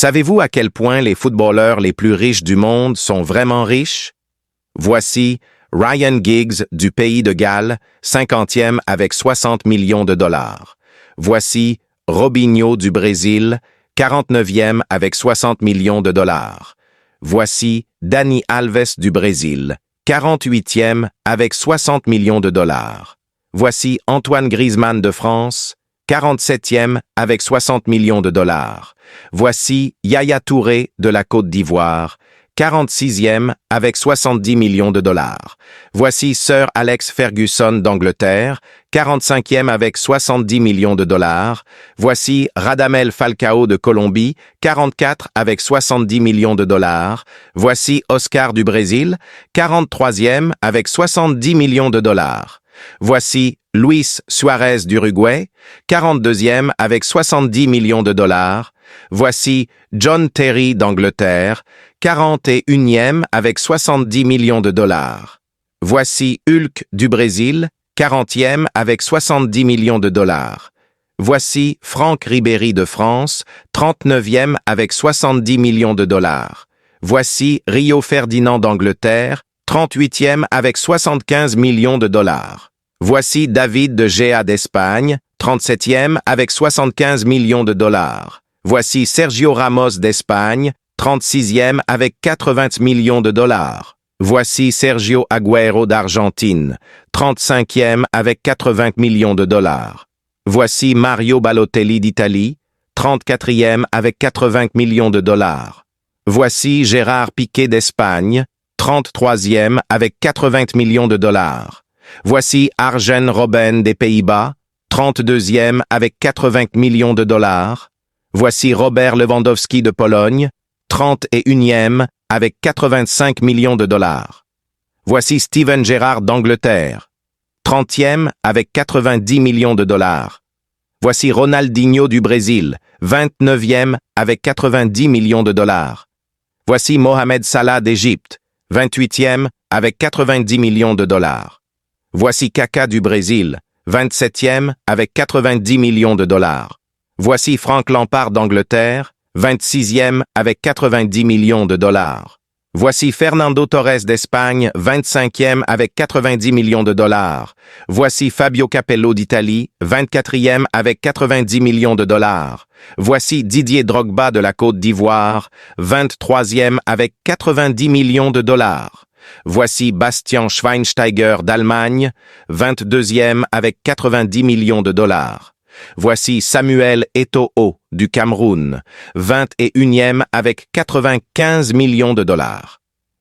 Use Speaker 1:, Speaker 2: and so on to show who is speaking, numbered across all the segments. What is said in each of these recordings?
Speaker 1: Savez-vous à quel point les footballeurs les plus riches du monde sont vraiment riches? Voici Ryan Giggs du pays de Galles, 50e avec 60 millions de dollars. Voici Robinho du Brésil, 49e avec 60 millions de dollars. Voici Dani Alves du Brésil, 48e avec 60 millions de dollars. Voici Antoine Griezmann de France, 47e avec 60 millions de dollars. Voici Yaya Touré de la Côte d'Ivoire, 46e avec 70 millions de dollars. Voici Sir Alex Ferguson d'Angleterre, 45e avec 70 millions de dollars. Voici Radamel Falcao de Colombie, 44 avec 70 millions de dollars. Voici Oscar du Brésil, 43e avec 70 millions de dollars. Voici Luis Suarez d'Uruguay, 42e avec 70 millions de dollars. Voici John Terry d'Angleterre, 41e avec 70 millions de dollars. Voici Hulk du Brésil, 40e avec 70 millions de dollars. Voici Franck Ribéry de France, 39e avec 70 millions de dollars. Voici Rio Ferdinand d'Angleterre, 38e avec 75 millions de dollars. Voici David de Gea d'Espagne, 37e avec 75 millions de dollars. Voici Sergio Ramos d'Espagne, 36e avec 80 millions de dollars. Voici Sergio Agüero d'Argentine, 35e avec 80 millions de dollars. Voici Mario Balotelli d'Italie, 34e avec 80 millions de dollars. Voici Gérard Piqué d'Espagne, 33e avec 80 millions de dollars. Voici Arjen Robben des Pays-Bas, 32e avec 80 millions de dollars. Voici Robert Lewandowski de Pologne, 31e avec 85 millions de dollars. Voici Steven Gerrard d'Angleterre, 30e avec 90 millions de dollars. Voici Ronaldinho du Brésil, 29e avec 90 millions de dollars. Voici Mohamed Salah d'Égypte, 28e avec 90 millions de dollars. Voici Kaka du Brésil, 27e avec 90 millions de dollars. Voici Frank Lampard d'Angleterre, 26e avec 90 millions de dollars. Voici Fernando Torres d'Espagne, 25e avec 90 millions de dollars. Voici Fabio Capello d'Italie, 24e avec 90 millions de dollars. Voici Didier Drogba de la Côte d'Ivoire, 23e avec 90 millions de dollars. Voici Bastian Schweinsteiger d'Allemagne, 22e avec 90 millions de dollars. Voici Samuel Eto'o du Cameroun, 21e avec 95 millions de dollars.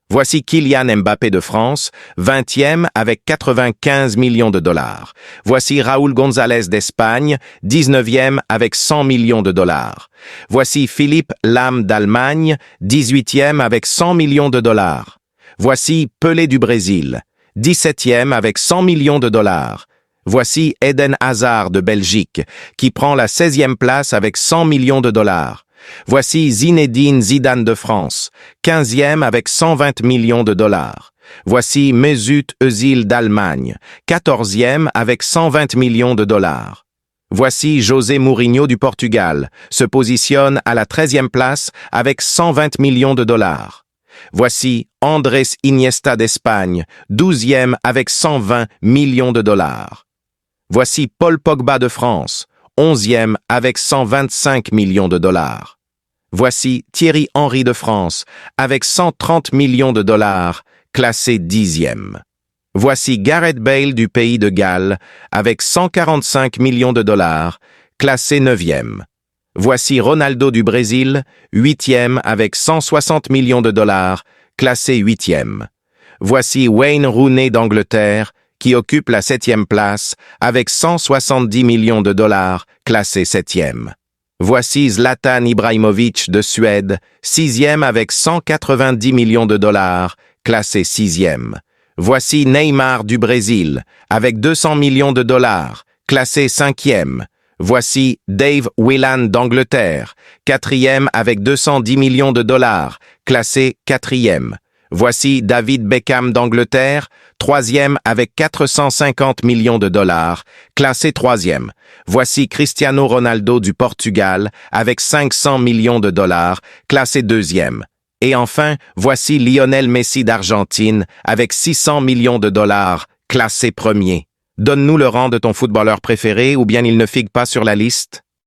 Speaker 1: Voici Kylian Mbappé de France, 20e avec 95 millions de dollars. Voici Raúl González d'Espagne, 19e avec 100 millions de dollars. Voici Philippe Lahm d'Allemagne, 18e avec 100 millions de dollars. Voici Pelé du Brésil, 17e avec 100 millions de dollars. Voici Eden Hazard de Belgique, qui prend la 16e place avec 100 millions de dollars. Voici Zinedine Zidane de France, 15e avec 120 millions de dollars. Voici Mesut Özil d'Allemagne, 14e avec 120 millions de dollars. Voici José Mourinho du Portugal, se positionne à la 13e place avec 120 millions de dollars. Voici Andrés Iniesta d'Espagne, 12e avec 120 millions de dollars. Voici Paul Pogba de France, 11e avec 125 millions de dollars. Voici Thierry Henry de France, avec 130 millions de dollars, classé 10e. Voici Gareth Bale du pays de Galles, avec 145 millions de dollars, classé 9e. Voici Ronaldo du Brésil, 8e avec 160 millions de dollars, classé 8e. Voici Wayne Rooney d'Angleterre, qui occupe la 7e place, avec 170 millions de dollars, classé 7e. Voici Zlatan Ibrahimovic de Suède, 6e avec 190 millions de dollars, classé 6e. Voici Neymar du Brésil, avec 200 millions de dollars, classé 5e. Voici Dave Whelan d'Angleterre, 4e avec 210 millions de dollars, classé 4e. Voici David Beckham d'Angleterre, troisième avec 450 millions de dollars, classé troisième. Voici Cristiano Ronaldo du Portugal avec 500 millions de dollars, classé deuxième. Et enfin, voici Lionel Messi d'Argentine avec 600 millions de dollars, classé premier. Donne-nous le rang de ton footballeur préféré ou bien il ne figure pas sur la liste.